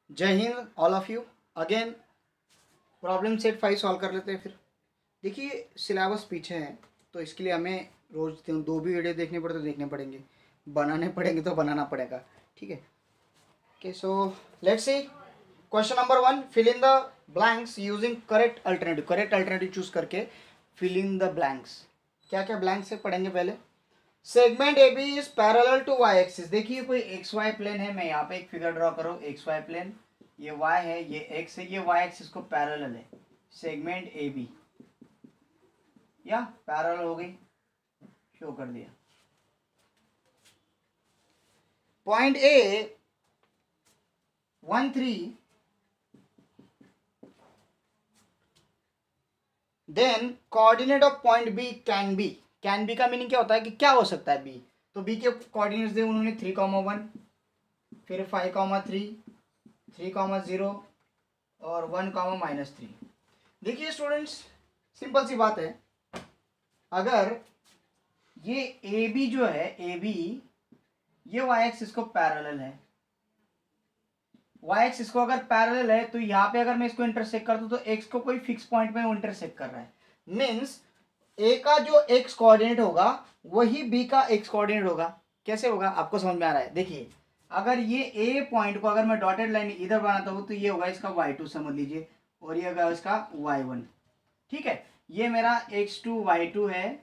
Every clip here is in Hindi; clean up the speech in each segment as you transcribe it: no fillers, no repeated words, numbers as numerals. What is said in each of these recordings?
जय Hind all of you. Again problem set 5 solve कर लेते हैं। फिर देखिए सिलेबस पीछे है, तो इसके लिए हमें रोज दो भी वीडियो देखने पड़े तो देखने पड़ेंगे, बनाने पड़ेंगे तो बनाना पड़ेगा। ठीक है, okay. So let's see question number 1, fill in the blanks using correct alternative. Correct alternative choose करके फिल इन द ब्लैंक्स। क्या क्या ब्लैंक्स है पढ़ेंगे पहले। Segment A B is parallel to y axis. देखिए कोई एक्स वाई प्लेन है, मैं यहाँ पे एक फिगर ड्रॉ करूँ, एक्स वाई प्लेन, ये y है, ये x है, ये y एक्सिस को पैरेलल है। सेगमेंट ए बी या पैरेलल हो गई, शो कर दिया। Point A 1 3, then coordinate of point B can be. Can be का मीनिंग क्या होता है कि क्या हो सकता है बी। तो बी के कोऑर्डिनेट्स दे उन्होंने 3,1, फिर 5,3, 3,0 और 1,-3। देखिए स्टूडेंट्स, सिंपल सी बात है, अगर ये ए बी जो है, ए बी ये वाई एक्सिस को पैरेलल है, वाई एक्सिस को अगर पैरेलल है तो यहाँ पे अगर मैं इसको इंटरसेक्ट कर दूं तो एक्स को कोई फिक्स पॉइंट में इंटरसेक्ट कर रहा है। मीन्स ए का जो एक्स कोऑर्डिनेट होगा वही बी का एक्स कोऑर्डिनेट होगा। कैसे होगा आपको समझ में आ रहा है। देखिए अगर ये ए पॉइंट को अगर मैं डॉटेड लाइन इधर बनाता हूँ तो ये होगा इसका y2 समझ लीजिए, और ये होगा इसका y1। ठीक है, ये मेरा x2 y2 है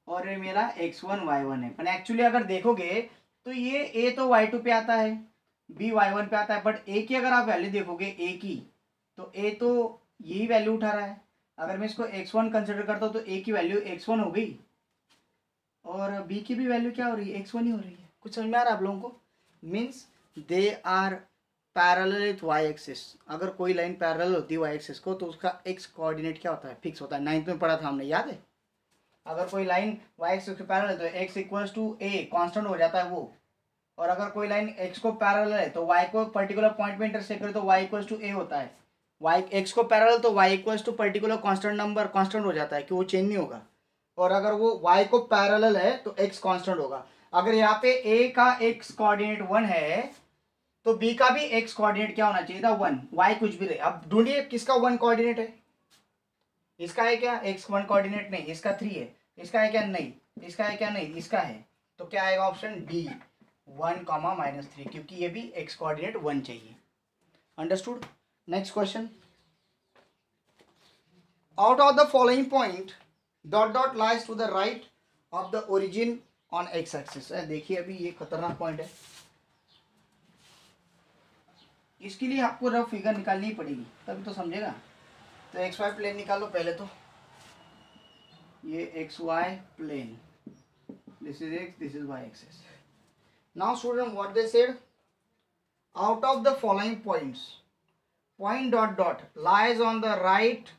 और ये मेरा x1 y1 है। पर एक्चुअली अगर देखोगे तो ये a तो y2 पे आता है, b y1 पे आता है, बट a की अगर आप वैल्यू देखोगे a की, तो a तो यही वैल्यू उठा रहा है। अगर मैं इसको x1 कंसिडर करता हूँ तो a की वैल्यू x1 हो गई और b की भी वैल्यू क्या हो रही है, x1 ही हो रही है। कुछ समझ में आ रहा है आप लोगों को। Means they are parallel with y axis. अगर कोई लाइन पैरेलल होती है वाई एक्सिस को तो उसका एक्स कोऑर्डिनेट क्या होता है, फिक्स होता है। 9th में पढ़ा था हमने, याद है। अगर कोई लाइन वाई एक्सिस के पैरेलल है तो x equals to a constant हो जाता है वो, और अगर कोई लाइन एक्स को पैरेलल है तो वाई को पर्टिकुलर पॉइंट में इंटरसेक्ट करे तो वाई इक्वल्स टू ए होता है। वाई एक्स को पैरेलल तो y equals to particular constant number, constant हो जाता है कि वो चेंज नहीं होगा। और अगर वो y को पैरेलल है तो x कांस्टेंट होगा। अगर यहाँ पे a का x कोऑर्डिनेट 1 है तो b का भी x कोऑर्डिनेट क्या होना चाहिए था, 1। y कुछ भी रहे, अब ढूंढिए किसका 1 कोऑर्डिनेट है। इसका है क्या x 1 कोऑर्डिनेट, नहीं। इसका 3 है। इसका है क्या, नहीं। इसका है क्या, नहीं। इसका है। तो क्या आएगा ऑप्शन डी, 1,-3, क्योंकि ये भी x कोऑर्डिनेट 1 चाहिए। Understood. Next question, out of the following point dot dot lies to the right of the origin on x axis। देखिए अभी ये खतरनाक पॉइंट है, इसके लिए आपको रफ फिगर निकालनी ही पड़ेगी तभी तो समझेगा। तो एक्स वाई प्लेन निकालो पहले। तो ये x y plane, this is x, this is y axis. Now student what they said, out of the following points point dot dot lies on the right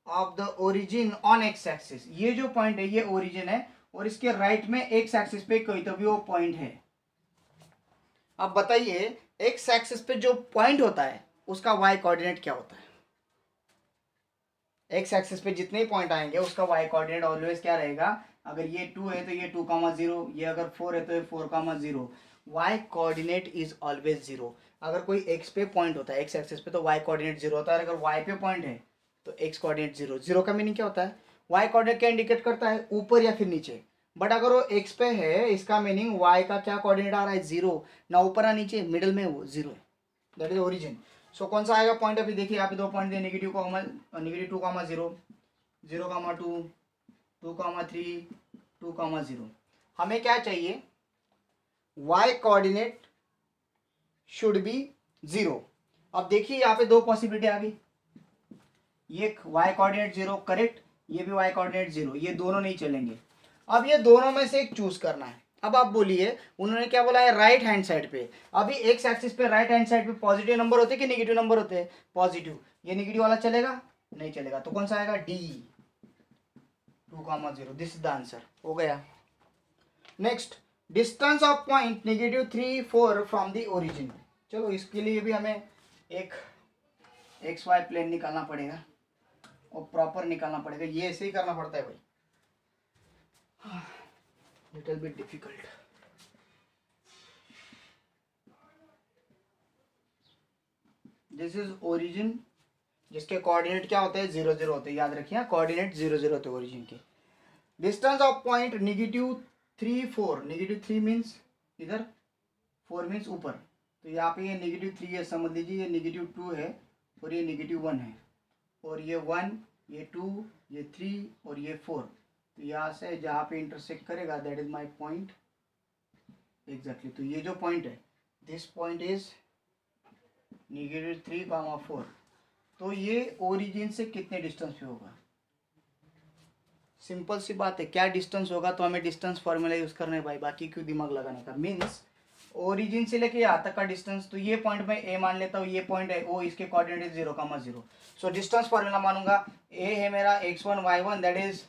of the origin on x axis. ये जो पॉइंट है ये ओरिजिन है और इसके राइट में एक्स एक्सिस पे कोई तो भी वो पॉइंट है। अब बताइए एक्स एक्सिस पे जो पॉइंट होता है उसका वाई कोऑर्डिनेट क्या होता है। एक्स एक्सिस पे जितने ही पॉइंट आएंगे उसका वाई कोऑर्डिनेट ऑलवेज क्या रहेगा। अगर ये 2 है तो ये 2,0, ये अगर 4 है तो ये 4,0। Y coordinate is always 0। अगर कोई एक्स पे पॉइंट होता है एक्स एक्सिस पे तो वाई कोऑर्डिनेट 0 होता है। अगर वाई पे पॉइंट है तो एक्स कोऑर्डिनेट 0। 0 का मीनिंग क्या होता है, वाई कोऑर्डिनेट क्या इंडिकेट करता है, ऊपर या फिर नीचे। बट अगर वो एक्स पे है इसका मीनिंग वाई का क्या कोऑर्डिनेट आ रहा है, 0। ना ऊपर ना नीचे, मिडल में वो 0 है। That is origin. सो कौन सा आएगा पॉइंट, अभी देखिए यहाँ पे 2 पॉइंट है, -2,0, -2,0, 0,2, 2,3, 2,0। हमें क्या चाहिए, y कोऑर्डिनेट शुड बी 0। अब देखिए यहाँ पे 2 पॉसिबिलिटी आ गई, ये y कोऑर्डिनेट 0 करेक्ट, ये भी y कोऑर्डिनेट 0, ये दोनों नहीं चलेंगे। अब ये दोनों में से एक चूज करना है। अब आप बोलिए उन्होंने क्या बोला है, राइट हैंड साइड पे। अभी एक्स एक्सिस पे राइट हैंड साइड पे पॉजिटिव नंबर होते हैं कि नेगेटिव नंबर होते हैं, पॉजिटिव। ये नेगेटिव वाला चलेगा, नहीं चलेगा। तो कौन सा आएगा, D, 2,0। This is the answer, हो गया। Next, distance of point -3, 4 from the origin. चलो इसके लिए भी हमें एक एक्स वाई प्लेन निकालना पड़ेगा और प्रॉपर निकालना पड़ेगा। ये ऐसे ही करना पड़ता है भाई, little bit difficult. This is origin, जिसके कोऑर्डिनेट क्या होते हैं, 0 0 होते हैं, याद रखिए कोऑर्डिनेट 0 0 होते हैं ओरिजिन के। डिस्टेंस ऑफ पॉइंट -3 4, -3 मीन्स इधर, 4 मीन्स ऊपर, तो यहाँ पे ये -3 है, समझ लीजिए ये -2 है और ये -1 है, और ये 1, ये 2, ये 3 और ये 4, तो यहाँ से जहाँ पे इंटरसेक्ट करेगा that is my point exactly. तो ये जो पॉइंट है, दिस पॉइंट इज -3, 4, तो ये ओरिजिन से कितने डिस्टेंस पे होगा, सिंपल सी बात है, क्या डिस्टेंस होगा, तो हमें डिस्टेंस फॉर्मूला यूज करना है भाई, बाकी क्यों दिमाग लगाने का। मीन्स ओरिजिन से लेके यहाँ तक का डिस्टेंस, तो ये पॉइंट मैं ए मान लेता हूँ, ये पॉइंट है ओ, इसके कोऑर्डिनेट 0, 0, सो डिस्टेंस फॉर्मूला मानूंगा, ए है मेरा x1 y1 दैट इज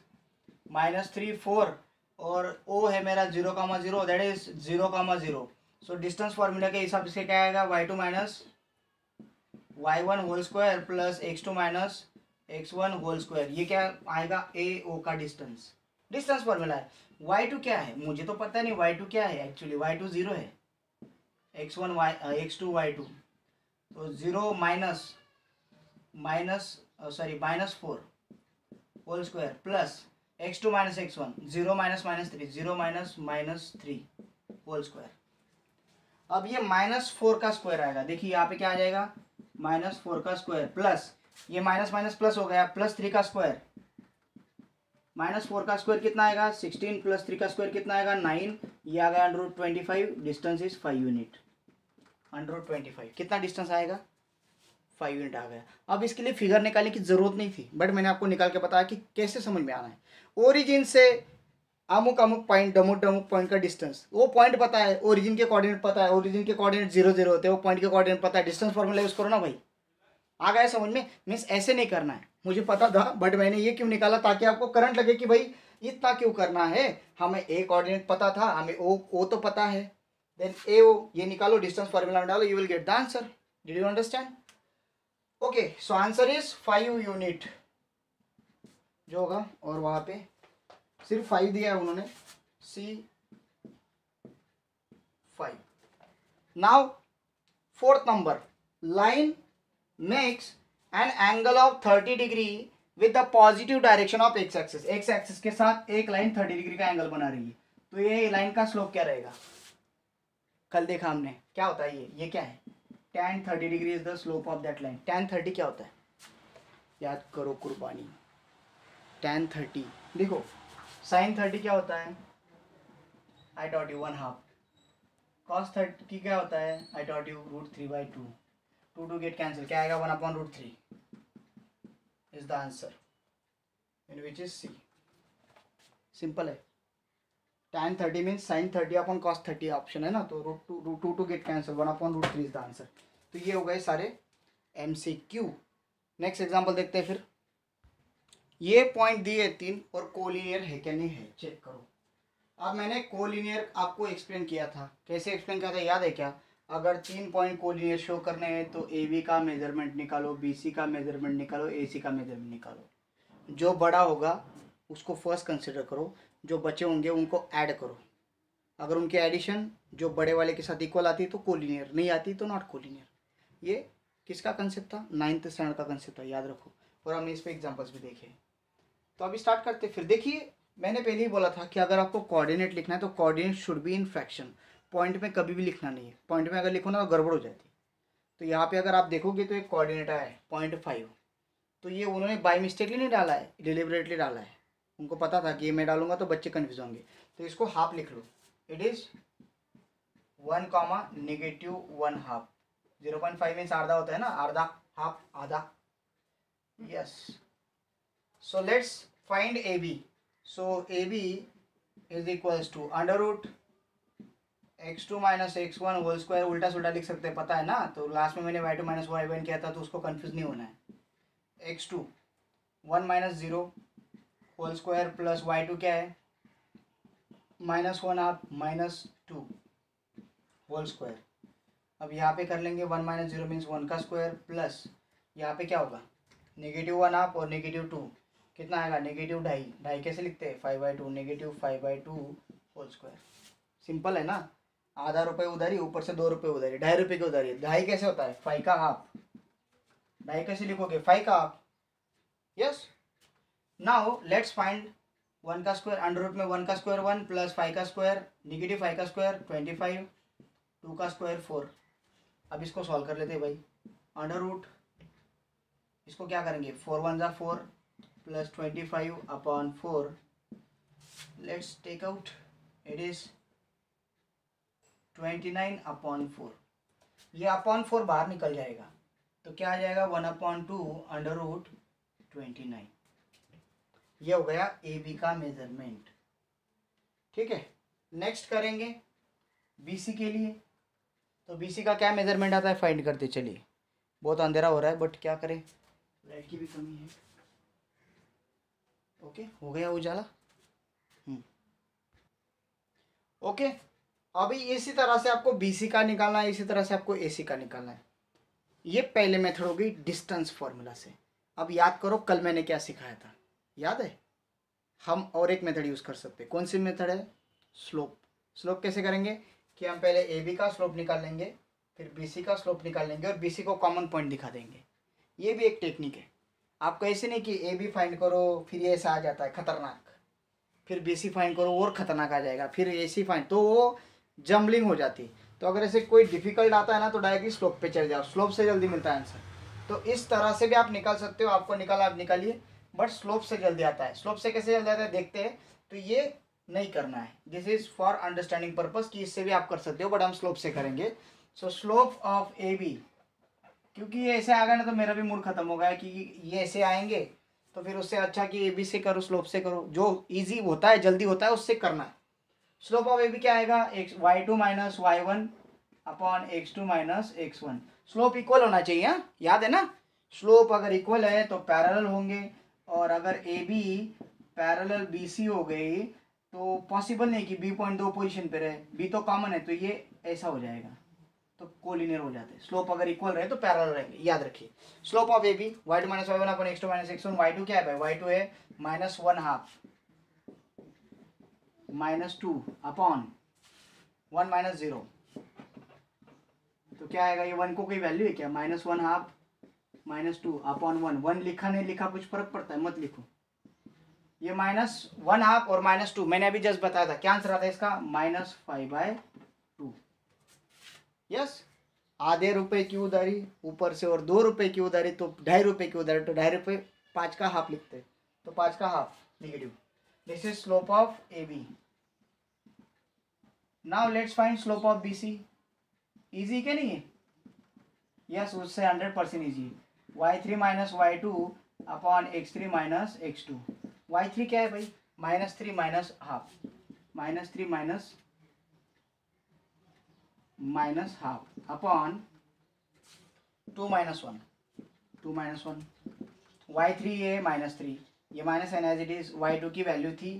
-3 4, और ओ है मेरा 0, 0 that is 0, 0, so distance formula के हिसाब से क्या आएगा, y2 minus y1 whole square plus x2 minus x1 whole square, ये क्या आएगा, ए ओ का डिस्टेंस, डिस्टेंस फॉर्मूला है। y2 क्या है, मुझे तो पता नहीं y2 क्या है, एक्चुअली y2 0 है, x2 y2, तो 0 -4 whole square plus x2 minus x1, 0 -3, 0 -3 whole square. अब ये -4 का स्क्वायर आएगा, देखिए यहाँ पे क्या आ जाएगा, -4 का स्क्वायर प्लस ये माइनस माइनस प्लस हो गया, +3 का स्क्वायर, -4 का स्क्वायर कितना आएगा, 16 + 3 का स्क्वायर कितना आएगा, 9, ये आ गया √25, डिस्टेंस इज 5 यूनिट, 125 कितना डिस्टेंस आएगा, 5 यूनिट आ गया। अब इसके लिए फिगर निकालने की जरूरत नहीं थी, बट मैंने आपको निकाल के बताया कि कैसे समझ में आना है। ओरिजिन से अमुक अमुक पॉइंट, डमुक डमुक पॉइंट का डिस्टेंस, वो पॉइंट पता है, ओरिजिन के कोऑर्डिनेट पता है, ओरिजिन के कोऑर्डिनेट 0 0 होते हैं, वो पॉइंट के कोऑर्डिनेट पता है, डिस्टेंस फॉर्मूला यूज करो ना भाई, आ गया समझ में। मीन्स ऐसे नहीं करना है, मुझे पता था बट मैंने ये क्यों निकाला, ताकि आपको करंट लगे कि भाई इतना क्यों करना है, हमें ए कोऑर्डिनेट पता था, हमें ओ तो पता है, देन ए ओ ये निकालो, डिस्टेंस फॉर्मूला में डालो, you will get the answer. Did you understand? Okay, so answer is 5 unit जो होगा, और वहां पे सिर्फ 5 दिया है उन्होंने, C5। Now 4th number, line makes an angle of 30 degree with the positive direction of x axis, x axis के साथ एक लाइन 30 डिग्री का एंगल बना रही है, तो ये लाइन का स्लोप क्या रहेगा, कल देखा हमने क्या होता है, ये क्या है, tan 30 degree is the slope of that line. tan 30 क्या होता है, याद करो कुर्बानी, tan 30 देखो, sin 30 क्या होता है, आई टॉट यू 1/2, cos 30 क्या होता है, I taught you √3/2, 2 get cancel, क्या आएगा, 1/√3 is the answer, in which is C. Simple है, tan 30 means sin 30 cos 30 option है ना, तो √2 get cancel, 1/√3 is the answer. तो ये हो गए सारे MCQ। नेक्स्ट एग्जांपल देखते हैं फिर। ये पॉइंट दिए 3 और कोलिनियर है क्या नहीं है, चेक करो। अब मैंने कोलिनियर आपको एक्सप्लेन किया था, कैसे एक्सप्लेन किया था याद है क्या, अगर 3 पॉइंट कोलिनियर शो करने हैं तो AB का मेजरमेंट निकालो, BC का मेजरमेंट निकालो, AC का मेजरमेंट निकालो, जो बड़ा होगा उसको फर्स्ट कंसिडर करो, जो बचे होंगे उनको ऐड करो, अगर उनके एडिशन जो बड़े वाले के साथ इक्वल आती है तो कोलिनियर, नहीं आती तो नॉट कोलिनियर। ये किसका कंसेप्ट था, 9th स्टैंडर्ड का कंसेप्ट था, याद रखो, और हमने इस पर एग्जाम्पल्स भी देखे। तो अभी स्टार्ट करते। फिर देखिए, मैंने पहले ही बोला था कि अगर आपको कोऑर्डिनेट लिखना है तो coordinate should be in fraction, point में कभी भी लिखना नहीं है, पॉइंट में अगर लिखो ना तो गड़बड़ हो जाती। तो यहाँ पे अगर आप देखोगे तो एक कोऑर्डिनेट आया है 0.5, तो ये उन्होंने बाय मिस्टेकली नहीं डाला है, डिलिबरेटली डाला है, उनको पता था कि ये मैं डालूंगा तो बच्चे कन्फ्यूज होंगे, तो इसको हाफ लिख लो, इट इज 1, -1/2, 0.5 मीन्स आधा होता है ना, आधा, हाफ, आधा, yes. So let's find AB, so AB is equals to √x2 - x1 whole square, उल्टा सुल्टा लिख सकते हैं, पता है ना, तो लास्ट में मैंने y2 - y1 किया था, तो उसको कंफ्यूज नहीं होना है। x2 1 - 0 whole square plus y2 क्या है, -1/2 -2 होल स्क्वायर। अब यहाँ पे कर लेंगे 1 - 0 मीन्स 1 का स्क्वायर प्लस यहाँ पे क्या होगा, -1/2 और -2 कितना आएगा, -2.5 कैसे लिखते हैं, 5/2, -5/2 होल स्क्वायर। सिंपल है ना, आधा रुपये उधारी, ऊपर से 2 रुपये उधारी, 2.5 रुपये की उधारी, 2.5 कैसे होता है, 5 का हाफ, ढाई कैसे लिखोगे, 5 का half. Yes, now let's find 1 का स्क्वायर, अंडर रूट में 1 का स्क्वायर 1 प्लस 5 का स्क्वायर निगेटिव 5 का स्क्वायर 25, 2 का स्क्वायर 4। अब इसको सॉल्व कर लेते हैं भाई। अंडर रूट, इसको क्या करेंगे, 4 1 जा 4 plus 25 upon 4, let's take out, it is 29 upon 4। ये अपॉन 4 बाहर निकल जाएगा तो क्या आ जाएगा, 1/2 अंडर रूट 29। ये हो गया ए बी का मेजरमेंट। ठीक है, नेक्स्ट करेंगे बी सी के लिए। तो बी सी का क्या मेजरमेंट आता है, फाइंड करते चलिए। बहुत अंधेरा हो रहा है बट क्या करें, लाइट की भी कमी है। ओके, हो गया उजाला। ओके, अभी इसी तरह से आपको बी सी का निकालना है, इसी तरह से आपको ए सी का निकालना है। ये पहले मेथड होगी डिस्टेंस फॉर्मूला से। अब याद करो कल मैंने क्या सिखाया था, याद है। हम और एक मेथड यूज़ कर सकते हैं, कौन सी मेथड है, स्लोप। स्लोप कैसे करेंगे कि हम पहले ए बी का स्लोप निकाल लेंगे, फिर बी सी का स्लोप निकाल लेंगे और बी सी को कॉमन पॉइंट दिखा देंगे। ये भी एक टेक्निक है। आपको ऐसे नहीं कि ए बी फाइंड करो फिर ये ऐसा आ जाता है खतरनाक, फिर बी सी फाइंड करो और खतरनाक आ जाएगा, फिर ए सी फाइंड, तो वो जम्बलिंग हो जाती। तो अगर ऐसे कोई डिफिकल्ट आता है ना तो डायरेक्टली स्लोप पे चल जाओ, स्लोप से जल्दी मिलता है आंसर। तो इस तरह से भी आप निकाल सकते हो, आपको निकाला आप निकालिए, बट स्लोप से जल्दी आता है। स्लोप से कैसे जल्दी आता है देखते हैं। तो ये नहीं करना है, this is for understanding purpose कि इससे भी आप कर सकते हो, बट हम स्लोप से करेंगे। So slope of A B, क्योंकि ये ऐसे आ गया ना तो मेरा भी मूड खत्म हो गया कि ये ऐसे आएंगे, तो फिर उससे अच्छा कि ए बी से करो, स्लोप से करो, जो ईजी होता है जल्दी होता है उससे करना है। स्लोप ऑफ ए बी क्या आएगा, y2 minus y1 upon x2 minus x1। Slope equal होना चाहिए, हाँ याद है ना। स्लोप अगर इक्वल है तो पैरेलल होंगे, और अगर A B parallel B C हो गई तो पॉसिबल नहीं कि बी पॉइंट दो पोजीशन पे रहे, बी तो कॉमन है तो ये ऐसा हो जाएगा, तो कोलिनियर हो जाते हैं। स्लोप अगर इक्वल रहे तो पैरेलल रहेंगे, याद रखिए। Slope of A B y2 minus y1 upon x2 minus x1। y2 क्या है भाई, y2 है -1/2 -2 अपॉन 1 माइनस 0। तो क्या आएगा, ये 1 को कोई वैल्यू है क्या, -1/2 -2 अपॉन 1। 1 लिखा नहीं लिखा कुछ फर्क पड़ता है, मत लिखो। ये -1/2 और -2 मैंने अभी जस्ट बताया था, क्या आंसर आता है इसका, -5/2। यस, आधे रुपए की उधारी ऊपर से और 2 रुपए की उधारी तो 2.5 रुपए की उधारी, तो 2.5 रुपए 5 का हाफ लिखते हैं, तो 5 का half negative. This is slope of A B. Now let's find slope of B C. Easy क्या नहीं है, यस उससे 100% easy. y3 minus y2 upon x3 minus x2। y3 क्या है भाई, -3 minus half, -3 minus half upon 2 minus 1, 2 minus 1। y3 है -3, ये minus n as it is, y2 की वैल्यू थी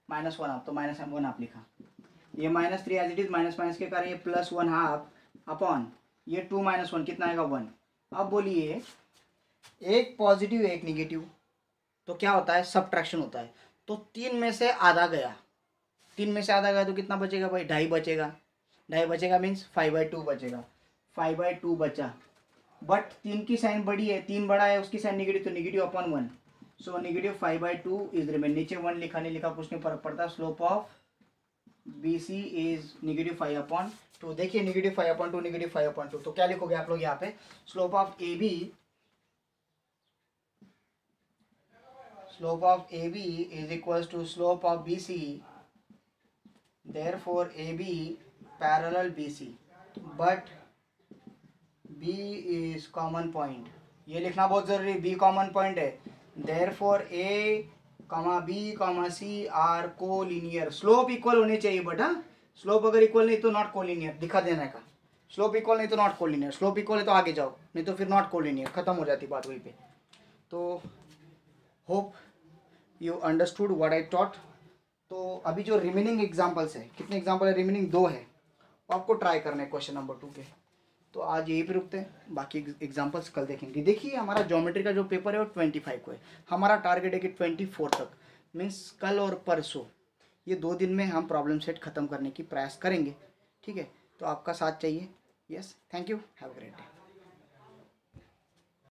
-1/2 तो -1/2 लिखा। ये -3 as it is, minus minus के कारण ये +1/2 अपॉन ये 2 माइनस 1 कितना आएगा 1। अब बोलिए एक पॉजिटिव एक निगेटिव, तो क्या होता है, सब्ट्रैक्शन होता है। तो 3 में से आधा गया, 3 में से आधा गया तो कितना बचेगा भाई, 2.5 बचेगा। 2.5 बचेगा मीन्स 5/2 बचेगा, 5/2 बचा। बट 3 की साइन बड़ी है, 3 बड़ा है उसकी साइन निगेटिव, तो negative upon 1। So negative 5/2 is remain. नीचे 1 लिखा नहीं लिखा कुछ नहीं फर्क पड़ता। Slope of B C is -5/2। देखिए -5/2 -5/2, तो क्या लिखोगे आप लोग यहाँ पे, slope of A B, slope of A B is equals to slope of B C, therefore A B parallel B C, but B is common point. ये लिखना बहुत जरूरी, बी कॉमन पॉइंट है। Therefore A comma B comma C are collinear. Slope equal होने चाहिए बट हाँ, स्लोप अगर इक्वल नहीं तो नॉट कोलिनियर, दिखा देने का। स्लोप इक्वल नहीं तो नॉट कोलिनियर, स्लोप इक्वल है तो आगे जाओ, नहीं तो फिर नॉट कोलिनियर, खत्म हो जाती बात वहीं पे। तो hope you understood what I taught. तो अभी जो रिमेनिंग एग्जाम्पल्स है, कितने एग्जाम्पल है, रिमेनिंग 2 है, आपको ट्राई करना है क्वेश्चन नंबर 2 के। तो आज यहीं पे रुकते हैं, बाकी एग्जाम्पल्स कल देखेंगे। देखिए हमारा ज्योमेट्री का जो पेपर है वो 25 को है, हमारा टारगेट है कि 24 तक, मीन्स कल और परसों, ये 2 दिन में हम प्रॉब्लम सेट खत्म करने की प्रयास करेंगे। ठीक है, तो आपका साथ चाहिए। Yes, thank you, have a great day.